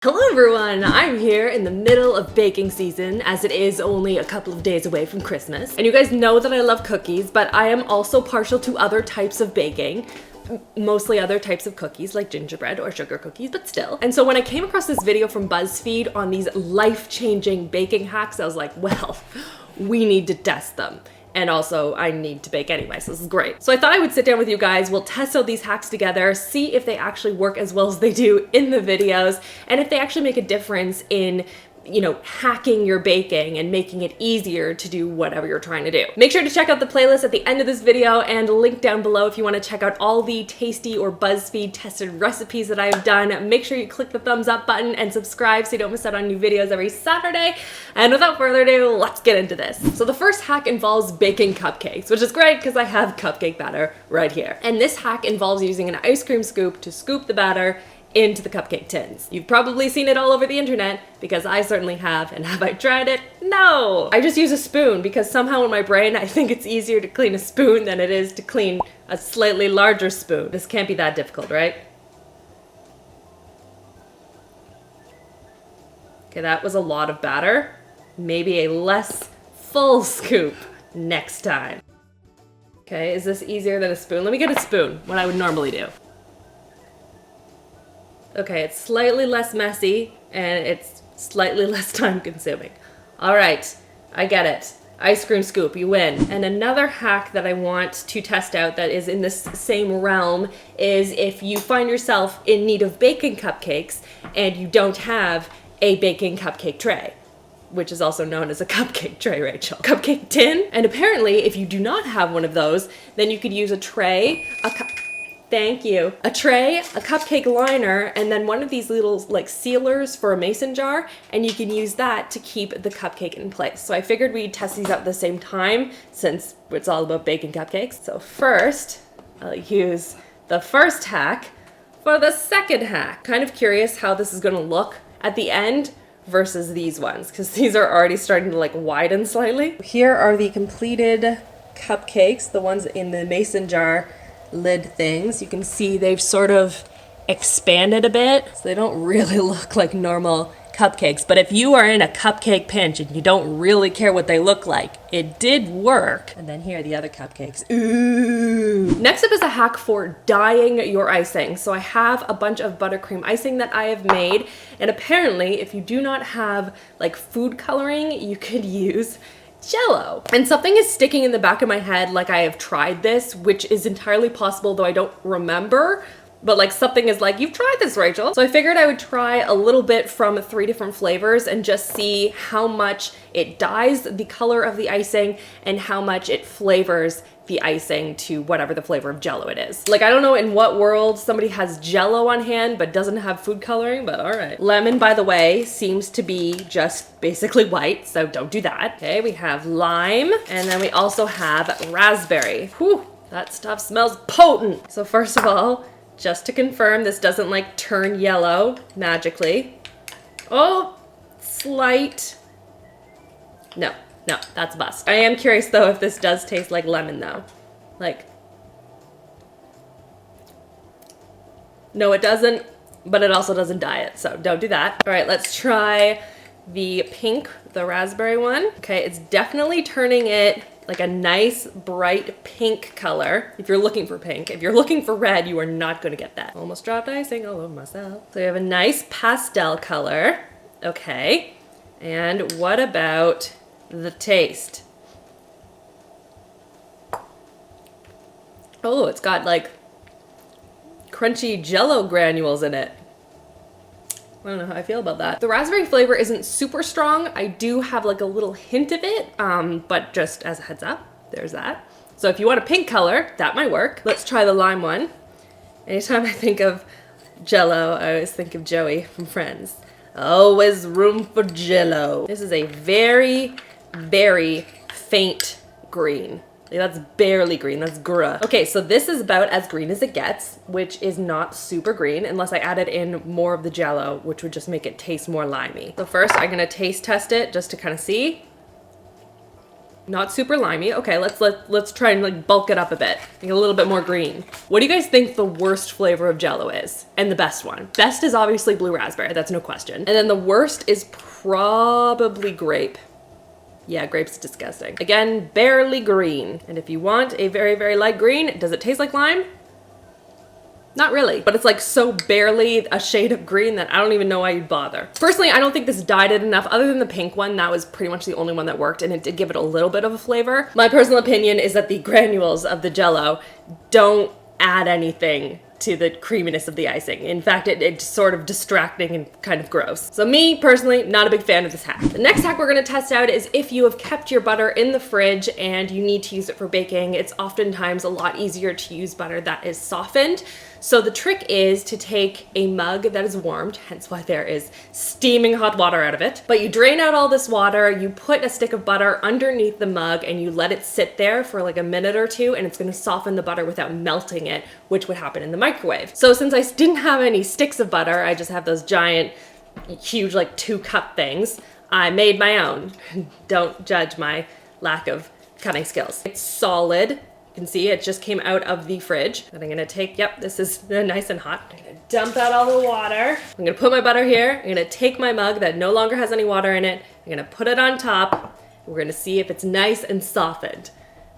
Hello everyone! I'm here in the middle of baking season as it is only a couple of days away from Christmas. And you guys know that I love cookies, but I am also partial to other types of baking. Mostly other types of cookies like gingerbread or sugar cookies, but still. And so when I came across this video from Buzzfeed on these life-changing baking hacks, I was like, well, we need to test them. And also, I need to bake anyway, so this is great. So I thought I would sit down with you guys, we'll test out these hacks together, see if they actually work as well as they do in the videos, and if they actually make a difference in, you know, hacking your baking and making it easier to do whatever you're trying to do. Make sure to check out the playlist at the end of this video and link down below if you want to check out all the tasty or BuzzFeed tested recipes that I've done. Make sure you click the thumbs up button and subscribe so you don't miss out on new videos every Saturday. And without further ado, let's get into this. So the first hack involves baking cupcakes, which is great because I have cupcake batter right here. And this hack involves using an ice cream scoop to scoop the batter into the cupcake tins. You've probably seen it all over the internet because I certainly have, and have I tried it? No! I just use a spoon because somehow in my brain I think it's easier to clean a spoon than it is to clean a slightly larger spoon. This can't be that difficult, right? Okay, that was a lot of batter. Maybe a less full scoop next time. Okay, is this easier than a spoon? Let me get a spoon, what I would normally do. Okay, it's slightly less messy and it's slightly less time consuming. All right, I get it. Ice cream scoop, you win. And another hack that I want to test out that is in this same realm is if you find yourself in need of baking cupcakes and you don't have a baking cupcake tray, which is also known as a cupcake tray, Rachel. Cupcake tin. And apparently if you do not have one of those, then you could use a tray, thank you. A tray, a cupcake liner, and then one of these little like sealers for a mason jar, and you can use that to keep the cupcake in place. So I figured we'd test these out at the same time since it's all about baking cupcakes. So first, I'll use the first hack for the second hack. Kind of curious how this is gonna look at the end versus these ones, because these are already starting to like widen slightly. Here are the completed cupcakes, the ones in the mason jar lid things. You can see they've sort of expanded a bit, so they don't really look like normal cupcakes. But if you are in a cupcake pinch and you don't really care what they look like, it did work. And then here are the other cupcakes. Ooh. Next up is a hack for dyeing your icing. So I have a bunch of buttercream icing that I have made, and apparently if you do not have like food coloring, you could use Jello. And something is sticking in the back of my head like I have tried this, which is entirely possible, though I don't remember. But like something is like, you've tried this, Rachel. So I figured I would try a little bit from 3 different flavors and just see how much it dyes the color of the icing and how much it flavors the icing to whatever the flavor of Jello it is. Like, I don't know in what world somebody has Jello on hand but doesn't have food coloring, but all right. Lemon, by the way, seems to be just basically white, so don't do that. Okay, we have lime, and then we also have raspberry. Whew, that stuff smells potent. So first of all, just to confirm, this doesn't like turn yellow magically. Oh, slight. No, that's a bust. I am curious though if this does taste like lemon though. Like, no it doesn't, but it also doesn't dye it, so don't do that. All right, let's try the pink, the raspberry one. Okay, it's definitely turning it like a nice bright pink color if you're looking for pink. If you're looking for red, you are not gonna get that. Almost dropped icing all over myself. So you have a nice pastel color. Okay, and what about the taste? Oh, it's got like crunchy Jello granules in it. I don't know how I feel about that. The raspberry flavor isn't super strong. I do have like a little hint of it, but just as a heads up, there's that. So if you want a pink color, that might work. Let's try the lime one. Anytime I think of Jello, I always think of Joey from Friends. Always room for Jello. This is a very, very faint green. That's barely green, that's gra. Okay, so this is about as green as it gets, which is not super green unless I added in more of the Jello, which would just make it taste more limey. So first I'm gonna taste test it just to kind of see. Not super limey. Okay, let's try and like bulk it up a bit. Make it a little bit more green. What do you guys think the worst flavor of Jell-O is? And the best one? Best is obviously blue raspberry, that's no question. And then the worst is probably grape. Yeah, grape's disgusting. Again, barely green. And if you want a very, very light green, does it taste like lime? Not really, but it's like so barely a shade of green that I don't even know why you'd bother. Personally, I don't think this dyed it enough. Other than the pink one, that was pretty much the only one that worked, and it did give it a little bit of a flavor. My personal opinion is that the granules of the Jell-O don't add anything to the creaminess of the icing. In fact, it's sort of distracting and kind of gross. So me, personally, not a big fan of this hack. The next hack we're gonna test out is if you have kept your butter in the fridge and you need to use it for baking, it's oftentimes a lot easier to use butter that is softened. So the trick is to take a mug that is warmed, hence why there is steaming hot water out of it. But you drain out all this water, you put a stick of butter underneath the mug and you let it sit there for like a minute or two, and it's gonna soften the butter without melting it, which would happen in the microwave. So since I didn't have any sticks of butter, I just have those giant, huge like 2-cup things, I made my own. Don't judge my lack of cutting skills. It's solid. You can see it just came out of the fridge. And I'm gonna take, yep, this is nice and hot. I'm gonna dump out all the water. I'm gonna put my butter here. I'm gonna take my mug that no longer has any water in it. I'm gonna put it on top. We're gonna see if it's nice and softened.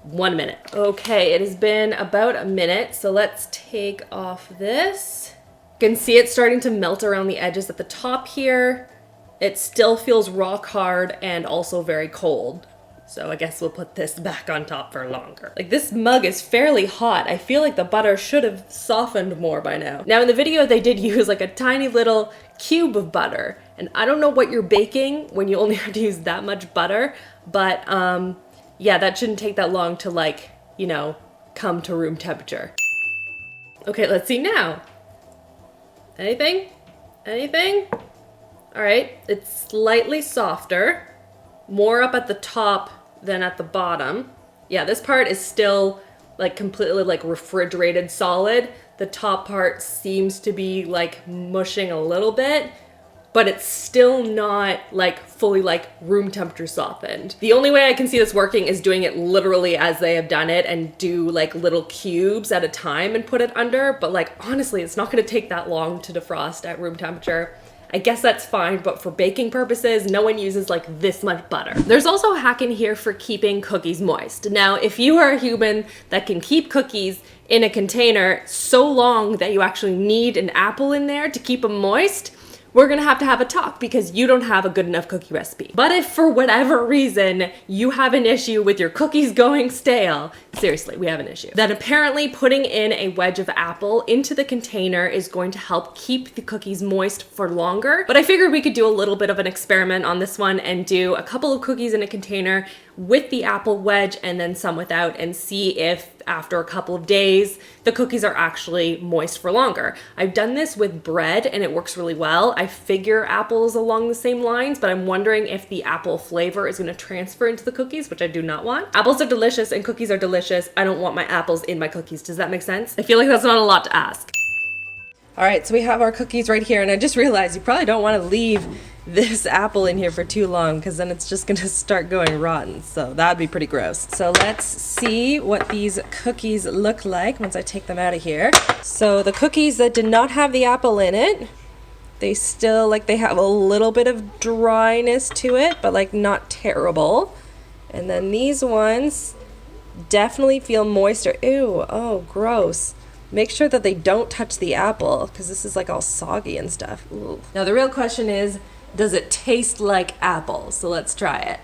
1 minute. Okay, it has been about a minute, so let's take off this. You can see it starting to melt around the edges at the top here. It still feels rock hard and also very cold. So I guess we'll put this back on top for longer. Like, this mug is fairly hot. I feel like the butter should have softened more by now. Now in the video they did use like a tiny little cube of butter, and I don't know what you're baking when you only have to use that much butter, but yeah, that shouldn't take that long to like, you know, come to room temperature. Okay, let's see now. Anything? Anything? All right, it's slightly softer, more up at the top than at the bottom. Yeah, this part is still like completely like refrigerated solid. The top part seems to be like mushing a little bit, but it's still not like fully like room temperature softened. The only way I can see this working is doing it literally as they have done it and do like little cubes at a time and put it under, but like honestly, it's not gonna take that long to defrost at room temperature. I guess that's fine, but for baking purposes, no one uses like this much butter. There's also a hack in here for keeping cookies moist. Now, if you are a human that can keep cookies in a container so long that you actually need an apple in there to keep them moist, we're gonna have to have a talk because you don't have a good enough cookie recipe. But if for whatever reason you have an issue with your cookies going stale, seriously, we have an issue, then apparently putting in a wedge of apple into the container is going to help keep the cookies moist for longer. But I figured we could do a little bit of an experiment on this one and do a couple of cookies in a container with the apple wedge and then some without, and see if after a couple of days the cookies are actually moist for longer. I've done this with bread and it works really well. I figure apples along the same lines, but I'm wondering if the apple flavor is going to transfer into the cookies, which I do not want. Apples are delicious and cookies are delicious. I don't want my apples in my cookies. Does that make sense? I feel like that's not a lot to ask. All right, so we have our cookies right here, and I just realized you probably don't want to leave this apple in here for too long because then it's just gonna start going rotten, so that'd be pretty gross. So let's see what these cookies look like once I take them out of here. So the cookies that did not have the apple in it, they still, like, they have a little bit of dryness to it, but like not terrible. And then these ones definitely feel moister. Ew, oh gross. Make sure that they don't touch the apple because this is like all soggy and stuff. Ooh. Now the real question is, does it taste like apple? So let's try it.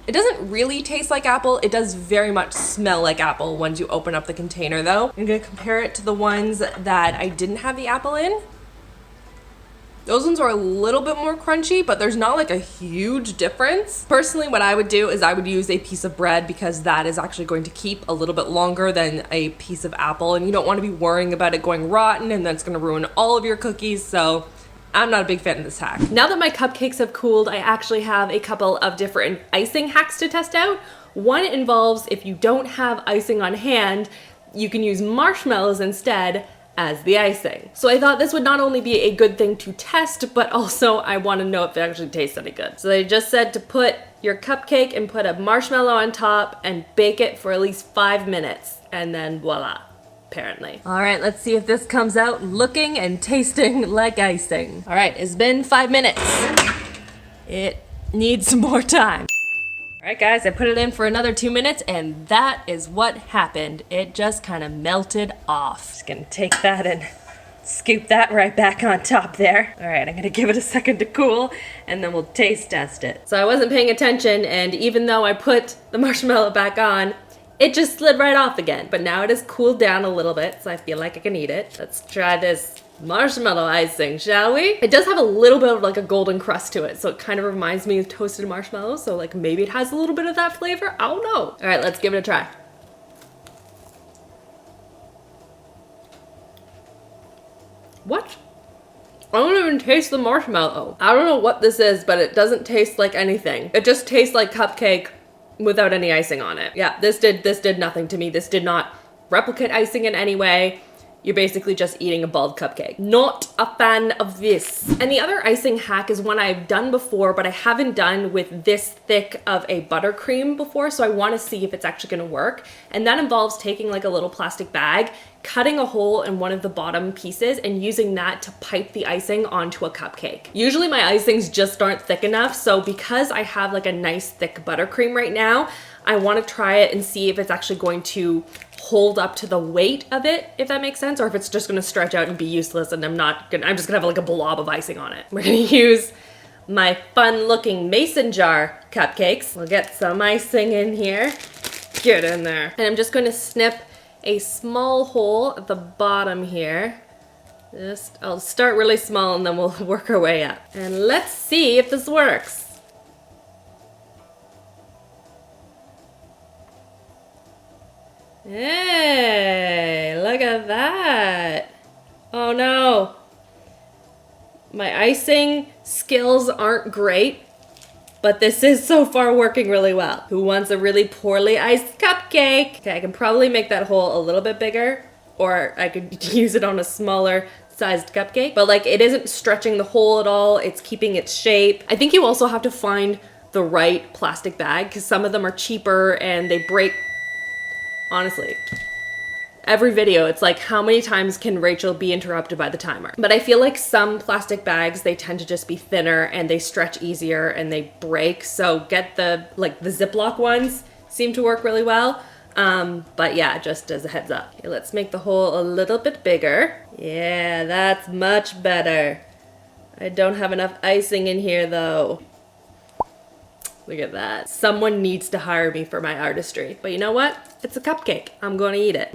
It doesn't really taste like apple. It does very much smell like apple once you open up the container though. I'm gonna compare it to the ones that I didn't have the apple in. Those ones are a little bit more crunchy, but there's not like a huge difference. Personally, what I would do is I would use a piece of bread because that is actually going to keep a little bit longer than a piece of apple, and you don't want to be worrying about it going rotten and that's gonna ruin all of your cookies, so I'm not a big fan of this hack. Now that my cupcakes have cooled, I actually have a couple of different icing hacks to test out. One involves, if you don't have icing on hand, you can use marshmallows instead as the icing. So I thought this would not only be a good thing to test, but also I want to know if it actually tastes any good. So they just said to put your cupcake and put a marshmallow on top and bake it for at least 5 minutes. And then voila, apparently. All right, let's see if this comes out looking and tasting like icing. All right, it's been 5 minutes. It needs some more time. All right, guys, I put it in for another 2 minutes, and that is what happened. It just kind of melted off. Just gonna take that and scoop that right back on top there. All right, I'm gonna give it a second to cool, and then we'll taste test it. So I wasn't paying attention, and even though I put the marshmallow back on, it just slid right off again. But now it has cooled down a little bit, so I feel like I can eat it. Let's try this marshmallow icing, shall we? It does have a little bit of like a golden crust to it, so it kind of reminds me of toasted marshmallows, so like maybe it has a little bit of that flavor. I don't know. All right, let's give it a try. What? I don't even taste the marshmallow. I don't know what this is, but it doesn't taste like anything. It just tastes like cupcake without any icing on it. Yeah, this did nothing to me. This did not replicate icing in any way. You're basically just eating a bald cupcake. Not a fan of this. And the other icing hack is one I've done before, but I haven't done with this thick of a buttercream before, so I want to see if it's actually going to work. And that involves taking like a little plastic bag, cutting a hole in one of the bottom pieces, and using that to pipe the icing onto a cupcake. Usually my icings just aren't thick enough, so because I have like a nice thick buttercream right now, I want to try it and see if it's actually going to hold up to the weight of it, if that makes sense, or if it's just gonna stretch out and be useless and I'm just gonna have like a blob of icing on it. We're gonna use my fun looking mason jar cupcakes. We'll get some icing in here. Get in there. And I'm just gonna snip a small hole at the bottom here. I'll start really small and then we'll work our way up. And let's see if this works. Hey, look at that. Oh no. My icing skills aren't great, but this is so far working really well. Who wants a really poorly iced cupcake? Okay, I can probably make that hole a little bit bigger, or I could use it on a smaller sized cupcake, but like it isn't stretching the hole at all. It's keeping its shape. I think you also have to find the right plastic bag because some of them are cheaper and they break. Honestly, every video, it's like, how many times can Rachel be interrupted by the timer? But I feel like some plastic bags, they tend to just be thinner and they stretch easier and they break. So get the Ziploc ones seem to work really well. But yeah, just as a heads up. Okay, let's make the hole a little bit bigger. Yeah, that's much better. I don't have enough icing in here though. Look at that. Someone needs to hire me for my artistry. But you know what? It's a cupcake. I'm gonna eat it.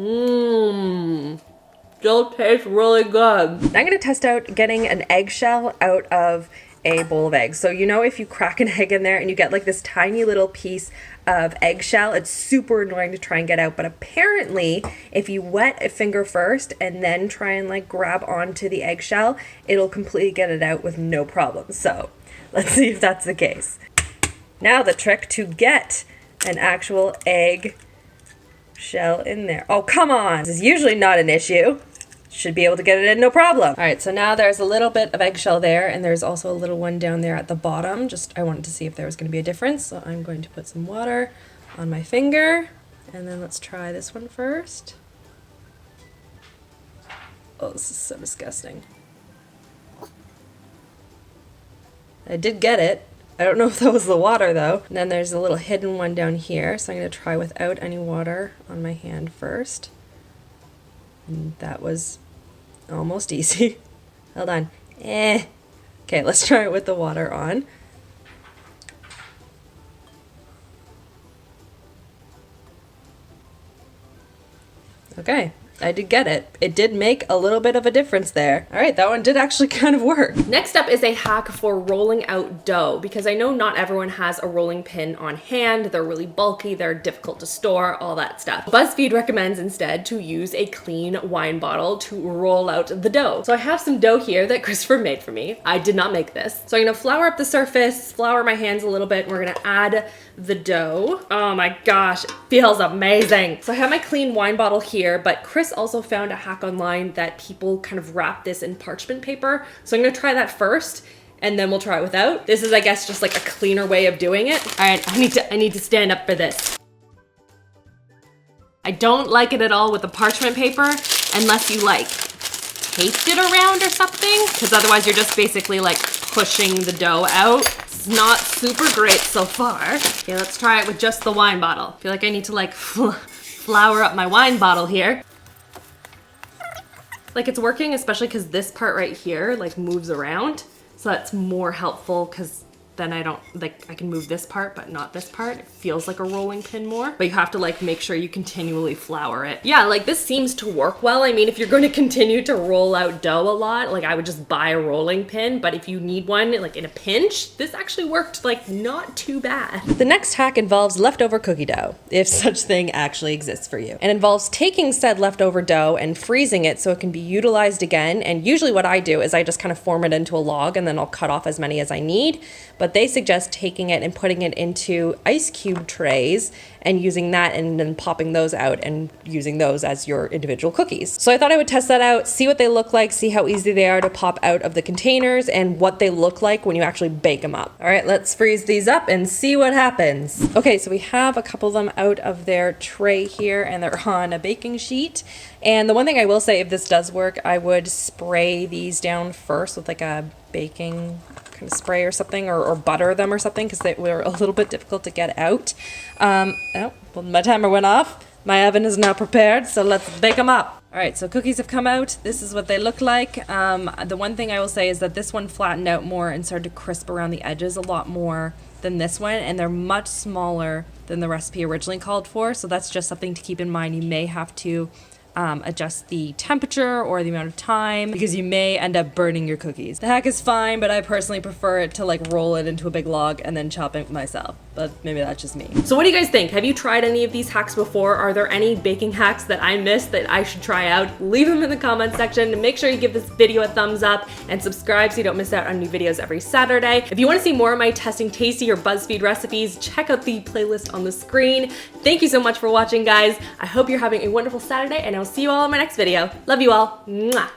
Still tastes really good. I'm gonna test out getting an eggshell out of a bowl of eggs. So you know if you crack an egg in there and you get like this tiny little piece of eggshell, it's super annoying to try and get out. But apparently if you wet a finger first and then try and like grab onto the eggshell, it'll completely get it out with no problem. So let's see if that's the case. Now the trick to get an actual egg shell in there. Oh, come on. This is usually not an issue. Should be able to get it in no problem. All right, so now there's a little bit of eggshell there and there's also a little one down there at the bottom. I wanted to see if there was gonna be a difference. So I'm going to put some water on my finger and then let's try this one first. Oh, this is so disgusting. I did get it. I don't know if that was the water though. And then there's a little hidden one down here. So I'm going to try without any water on my hand first. And that was almost easy. Hold on. Okay, let's try it with the water on. Okay. I did get it. It did make a little bit of a difference there. All right, that one did actually kind of work. Next up is a hack for rolling out dough, because I know not everyone has a rolling pin on hand. They're really bulky, they're difficult to store, all that stuff. BuzzFeed recommends instead to use a clean wine bottle to roll out the dough. So I have some dough here that Christopher made for me. I did not make this. So I'm gonna flour up the surface, flour my hands a little bit, and we're gonna add the dough. Oh my gosh, it feels amazing. So I have my clean wine bottle here, but Chris also found a hack online that people kind of wrap this in parchment paper. So I'm gonna try that first and then we'll try it without. This is, I guess, just like a cleaner way of doing it. All right, I need to stand up for this. I don't like it at all with the parchment paper unless you like taped it around or something, because otherwise you're just basically like pushing the dough out. It's not super great so far. Okay, let's try it with just the wine bottle. I feel like I need to like flour up my wine bottle here. Like it's working, especially because this part right here like moves around. So that's more helpful because then I don't, like, I can move this part, but not this part. It feels like a rolling pin more, but you have to like make sure you continually flour it. Yeah, like this seems to work well. I mean, if you're going to continue to roll out dough a lot, like I would just buy a rolling pin, but if you need one like in a pinch, this actually worked like not too bad. The next hack involves leftover cookie dough, if such thing actually exists for you, and involves taking said leftover dough and freezing it so it can be utilized again. And usually what I do is I just kind of form it into a log and then I'll cut off as many as I need. But they suggest taking it and putting it into ice cube trays and using that and then popping those out and using those as your individual cookies. So I thought I would test that out, see what they look like, see how easy they are to pop out of the containers and what they look like when you actually bake them up. All right, let's freeze these up and see what happens. Okay, so we have a couple of them out of their tray here and they're on a baking sheet. And the one thing I will say, if this does work, I would spray these down first with like a baking kind of spray or something, or butter them or something, because they were a little bit difficult to get out. Oh, well, my timer went off. My oven is now prepared, so let's bake them up. All right, so cookies have come out. This is what they look like. The one thing I will say is that this one flattened out more and started to crisp around the edges a lot more than this one, and they're much smaller than the recipe originally called for, so that's just something to keep in mind. You may have to adjust the temperature or the amount of time because you may end up burning your cookies. The hack is fine, but I personally prefer it to like roll it into a big log and then chop it myself. But maybe that's just me. So what do you guys think? Have you tried any of these hacks before? Are there any baking hacks that I missed that I should try out? Leave them in the comment section and make sure you give this video a thumbs up and subscribe so you don't miss out on new videos every Saturday. If you want to see more of my testing tasty or BuzzFeed recipes, check out the playlist on the screen. Thank you so much for watching, guys. I hope you're having a wonderful Saturday and I'll see you all in my next video. Love you all. Mwah.